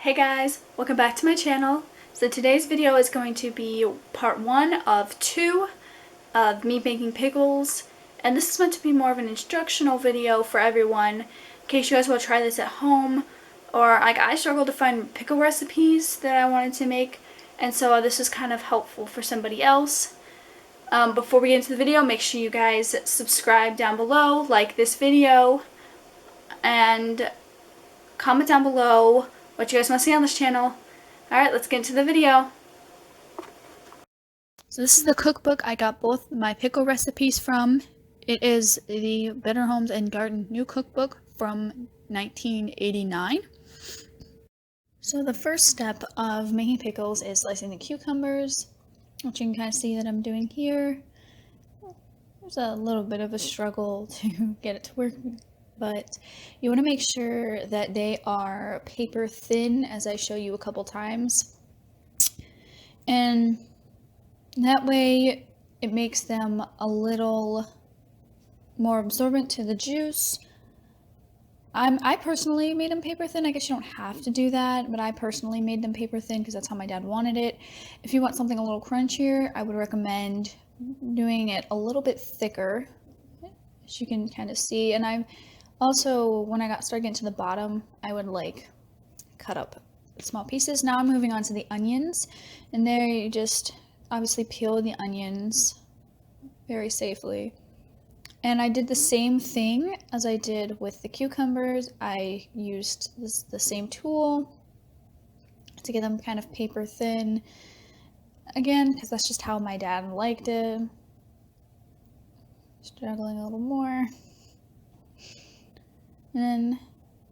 Hey guys, welcome back to my channel. So today's video is going to be part 1 of 2 of me making pickles, and this is meant to be more of an instructional video for everyone in case you guys will try this at home, or like I struggled to find pickle recipes that I wanted to make, and so this is kind of helpful for somebody else. Before we get into the video, make sure you guys subscribe down below, like this video, and comment down below what you guys want to see on this channel. Alright, let's get into the video. So this is the cookbook I got both my pickle recipes from. It is the Better Homes and Garden New Cookbook from 1989. So the first step of making pickles is slicing the cucumbers, which you can kind of see that I'm doing here. There's a little bit of a struggle to get it to work, but you want to make sure that they are paper thin, as I show you a couple times, and that way it makes them a little more absorbent to the juice. I personally made them paper thin. I guess you don't have to do that, but I personally made them paper thin because that's how my dad wanted it. If you want something a little crunchier, I would recommend doing it a little bit thicker, as you can kind of see. And I also, when I started getting to the bottom, I would like cut up small pieces. Now I'm moving on to the onions, and there you just obviously peel the onions very safely. And I did the same thing as I did with the cucumbers. I used the same tool to get them kind of paper thin, again, because that's just how my dad liked it. Struggling a little more. And then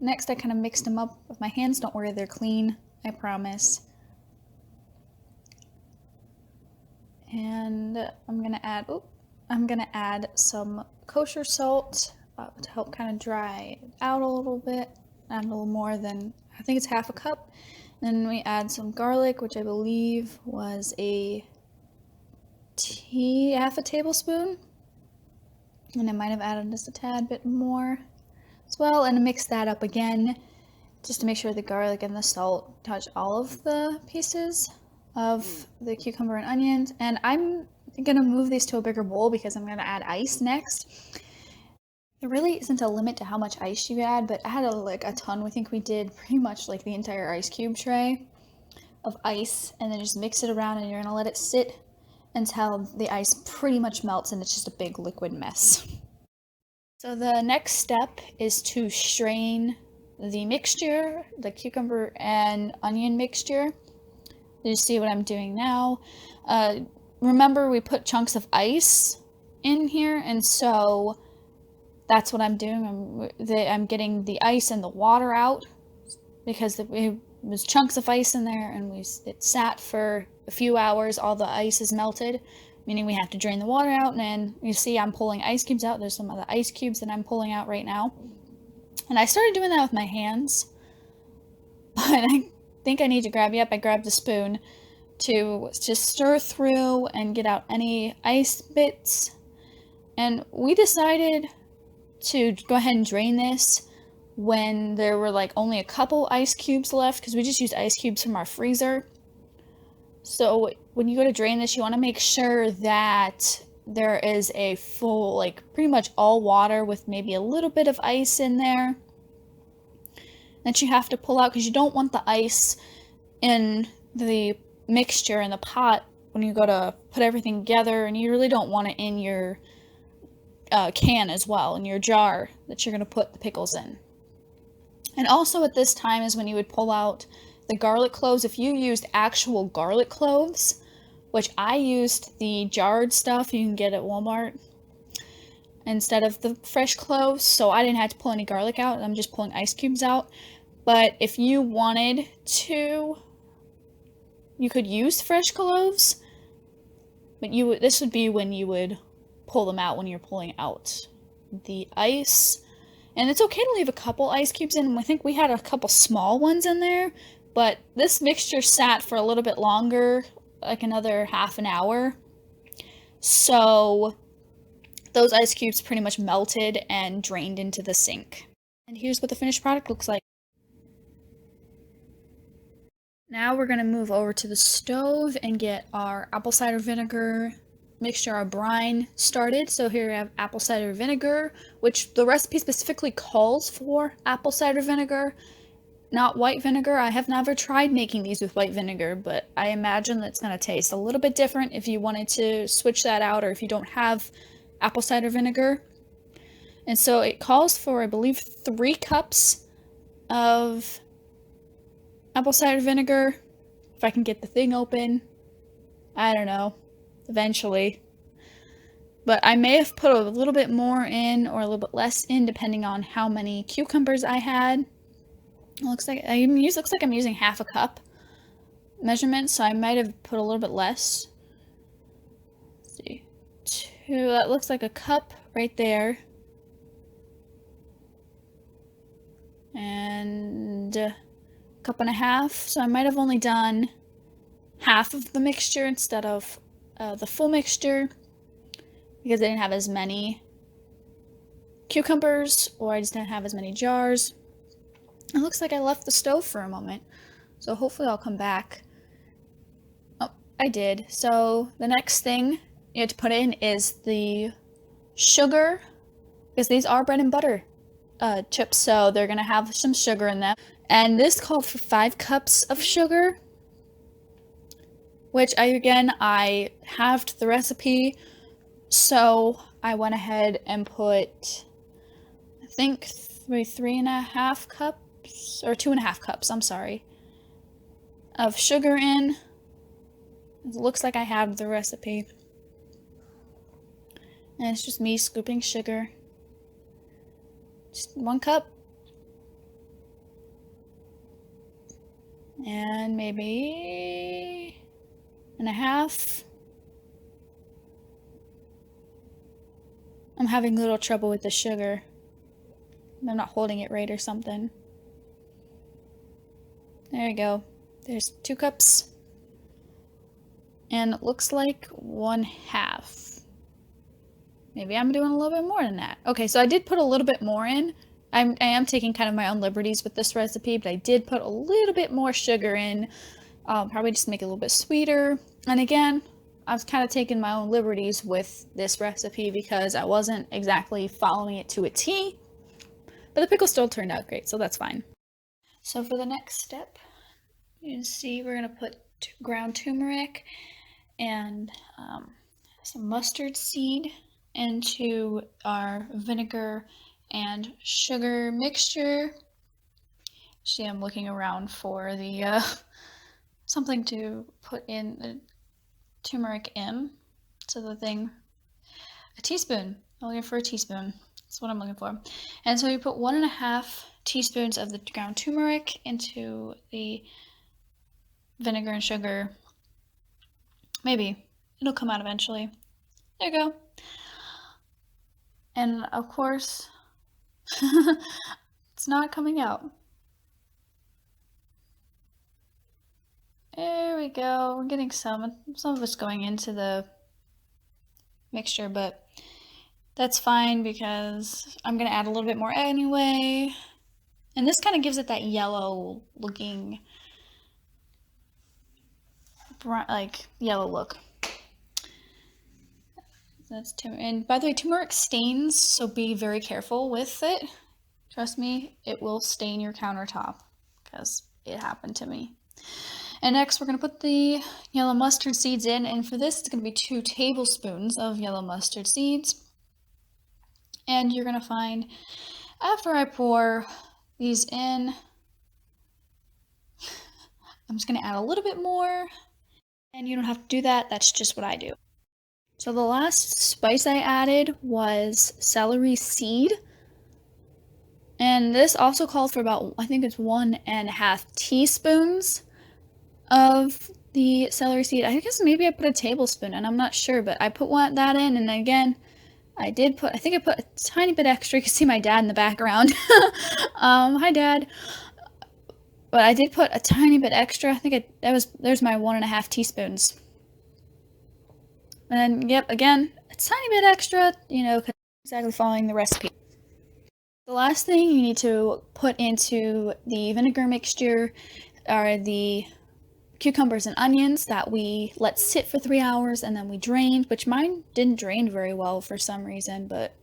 next I kind of mixed them up with my hands. Don't worry, they're clean, I promise. And I'm gonna add some kosher salt to help kind of dry it out a little bit. Add a little more than, I think it's half a cup. Then we add some garlic, which I believe was half a tablespoon. And I might have added just a tad bit more as well, and mix that up again just to make sure the garlic and the salt touch all of the pieces of the cucumber and onions. And I'm gonna move these to a bigger bowl because I'm gonna add ice next. There really isn't a limit to how much ice you add, but I had a ton. We think we did pretty much like the entire ice cube tray of ice, and then just mix it around, and you're gonna let it sit until the ice pretty much melts and it's just a big liquid mess. So the next step is to strain the mixture, the cucumber and onion mixture. You see what I'm doing now. Remember, we put chunks of ice in here, and so that's what I'm doing. I'm getting the ice and the water out because it was chunks of ice in there, and it sat for a few hours. All the ice is melted, meaning we have to drain the water out. And then you see I'm pulling ice cubes out. There's some of the ice cubes that I'm pulling out right now. And I started doing that with my hands, but I think I need to I grabbed a spoon to just stir through and get out any ice bits. And we decided to go ahead and drain this when there were like only a couple ice cubes left, because we just used ice cubes from our freezer. So when you go to drain this, you want to make sure that there is a full, like pretty much all water with maybe a little bit of ice in there that you have to pull out, because you don't want the ice in the mixture in the pot when you go to put everything together, and you really don't want it in your can as well, in your jar that you're going to put the pickles in. And also at this time is when you would pull out the garlic cloves. If you used actual garlic cloves, which I used the jarred stuff you can get at Walmart instead of the fresh cloves, so I didn't have to pull any garlic out. I'm just pulling ice cubes out. But if you wanted to, you could use fresh cloves, but this would be when you would pull them out, when you're pulling out the ice. And it's okay to leave a couple ice cubes in. I think we had a couple small ones in there, but this mixture sat for a little bit longer, like another half an hour. So those ice cubes pretty much melted and drained into the sink. And here's what the finished product looks like. Now we're gonna move over to the stove and get our apple cider vinegar mixture, our brine started. So here we have apple cider vinegar, which the recipe specifically calls for apple cider vinegar, not white vinegar. I have never tried making these with white vinegar, but I imagine that's gonna taste a little bit different if you wanted to switch that out or if you don't have apple cider vinegar. And so it calls for, I believe, 3 cups of apple cider vinegar. If I can get the thing open. I don't know. Eventually. But I may have put a little bit more in or a little bit less in depending on how many cucumbers I had. It looks like I'm using half a cup measurement, so I might have put a little bit less. Let's see. 2, that looks like a cup right there. And a cup and a half, so I might have only done half of the mixture instead of the full mixture because I didn't have as many cucumbers or I just didn't have as many jars. It looks like I left the stove for a moment, so hopefully I'll come back. Oh, I did. So the next thing you have to put in is the sugar, because these are bread and butter chips, so they're gonna have some sugar in them. And this called for 5 cups of sugar, which I halved the recipe, so I went ahead and put, I think, 3.5 cups, or 2.5 cups, I'm sorry, of sugar in. It looks like I have the recipe. And it's just me scooping sugar. Just 1 cup. And maybe 1.5. I'm having a little trouble with the sugar. I'm not holding it right or something. There you go. There's 2 cups. And it looks like 1/2. Maybe I'm doing a little bit more than that. Okay, so I did put a little bit more in. I am taking kind of my own liberties with this recipe, but I did put a little bit more sugar in. Probably just to make it a little bit sweeter. And again, I was kind of taking my own liberties with this recipe because I wasn't exactly following it to a T. But the pickle still turned out great, so that's fine. So for the next step, you can see we're going to put ground turmeric and some mustard seed into our vinegar and sugar mixture. See, I'm looking around for the something to put in the turmeric in. So the thing, a teaspoon. I'm looking for a teaspoon. That's what I'm looking for. And so you put 1.5 teaspoons of the ground turmeric into the vinegar and sugar. Maybe it'll come out eventually. There you go. And of course, it's not coming out. There we go. We're getting some of it's going into the mixture, but that's fine because I'm gonna add a little bit more anyway. And this kind of gives it that yellow looking, like yellow look. That's and by the way, turmeric stains, so be very careful with it. Trust me, it will stain your countertop because it happened to me. And next we're going to put the yellow mustard seeds in, and for this it's going to be 2 tablespoons of yellow mustard seeds. And you're going to find, after I pour these in, I'm just going to add a little bit more, and you don't have to do that, that's just what I do. So the last spice I added was celery seed. And this also called for about, I think it's 1.5 teaspoons of the celery seed. I guess maybe I put a tablespoon and I'm not sure, but I put that in, and again, I think I put a tiny bit extra. You can see my dad in the background. Hi Dad. But I did put a tiny bit extra. I think there's my 1.5 teaspoons. And then, yep, again, a tiny bit extra, you know, because I'm exactly following the recipe. The last thing you need to put into the vinegar mixture are the cucumbers and onions that we let sit for 3 hours, and then we drained, which mine didn't drain very well for some reason, but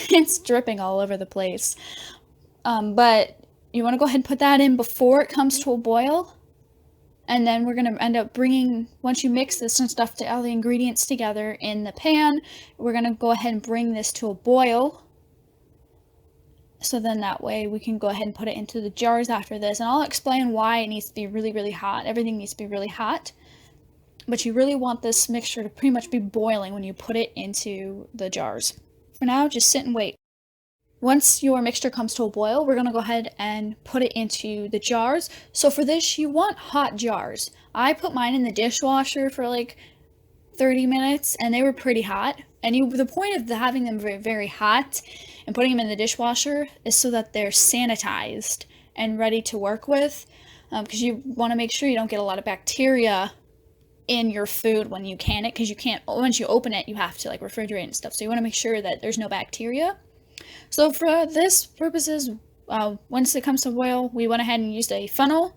it's dripping all over the place. But you want to go ahead and put that in before it comes to a boil. And then we're going to end up bringing, once you mix this and stuff, all the ingredients together in the pan, we're going to go ahead and bring this to a boil. So then that way we can go ahead and put it into the jars after this. And I'll explain why it needs to be really, really hot. Everything needs to be really hot. But you really want this mixture to pretty much be boiling when you put it into the jars. For now, just sit and wait. Once your mixture comes to a boil, we're going to go ahead and put it into the jars. So for this, you want hot jars. I put mine in the dishwasher for like 30 minutes, and they were pretty hot. And the point of having them very, very hot and putting them in the dishwasher is so that they're sanitized and ready to work with, because you want to make sure you don't get a lot of bacteria in your food when you can it, because you can't, once you open it, you have to like refrigerate and stuff. So you want to make sure that there's no bacteria. So for this purposes, once it comes to boil, we went ahead and used a funnel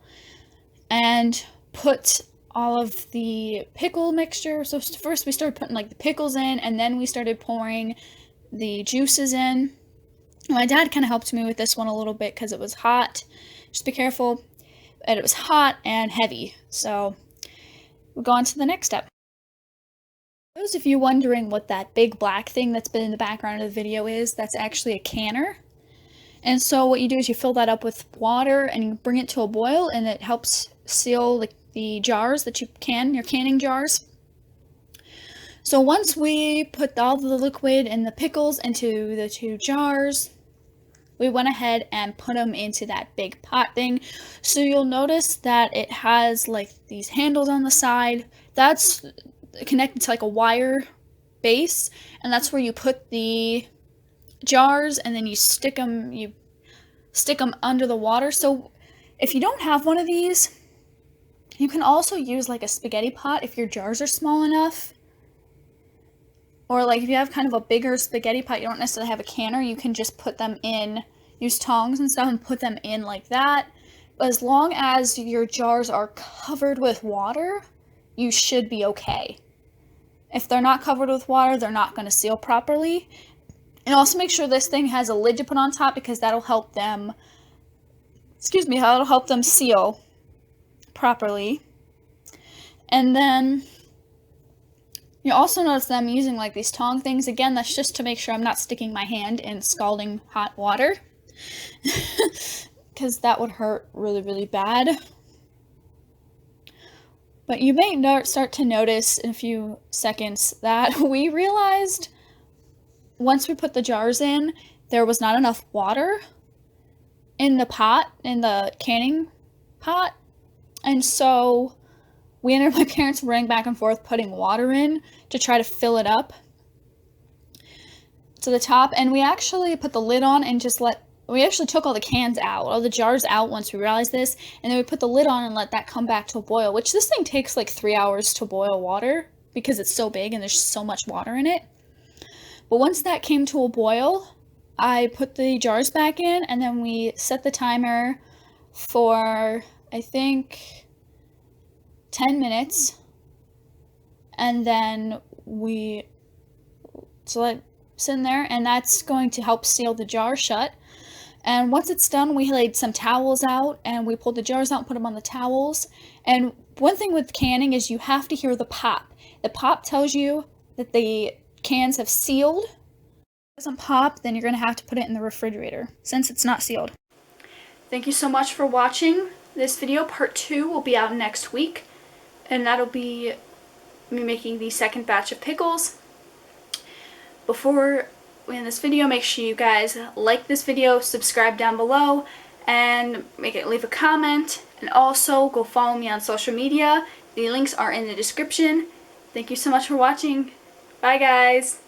and put all of the pickle mixture. So first we started putting like the pickles in, and then we started pouring the juices in. My dad kind of helped me with this one a little bit because it was hot. Just be careful. And it was hot and heavy. So we'll go on to the next step. Those of you wondering what that big black thing that's been in the background of the video is, that's actually a canner. And so what you do is you fill that up with water and you bring it to a boil, and it helps seal the jars that you can, your canning jars. So once we put all the liquid and the pickles into the 2 jars, we went ahead and put them into that big pot thing. So you'll notice that it has like these handles on the side. That's connected to like a wire base, and that's where you put the jars, and then you stick them under the water. So if you don't have one of these, you can also use like a spaghetti pot if your jars are small enough, or like if you have kind of a bigger spaghetti pot, you don't necessarily have a canner, you can just put them in, use tongs and stuff and put them in like that. But as long as your jars are covered with water, you should be okay. If they're not covered with water, they're not going to seal properly. And also make sure this thing has a lid to put on top, because that'll help them, that'll help them seal properly. And then you also notice that I'm using like these tong things. Again, that's just to make sure I'm not sticking my hand in scalding hot water, because that would hurt really, really bad. But you may start to notice in a few seconds that we realized once we put the jars in, there was not enough water in the pot, in the canning pot. And so we ended up, my parents running back and forth putting water in to try to fill it up to the top. And we actually put the lid on and we actually took all the cans out, all the jars out once we realized this, and then we put the lid on and let that come back to a boil, which this thing takes like 3 hours to boil water because it's so big and there's so much water in it. But once that came to a boil, I put the jars back in, and then we set the timer for, I think, 10 minutes, and then we let it sit in there, and that's going to help seal the jar shut. And once it's done, we laid some towels out, and we pulled the jars out and put them on the towels. And one thing with canning is you have to hear the pop. The pop tells you that the cans have sealed. If it doesn't pop, then you're going to have to put it in the refrigerator since it's not sealed. Thank you so much for watching this video. Part 2 will be out next week, and that'll be me making the second batch of pickles. Before we end this video, make sure you guys like this video, subscribe down below, and leave a comment, and also go follow me on social media. The links are in the description. Thank you so much for watching. Bye guys!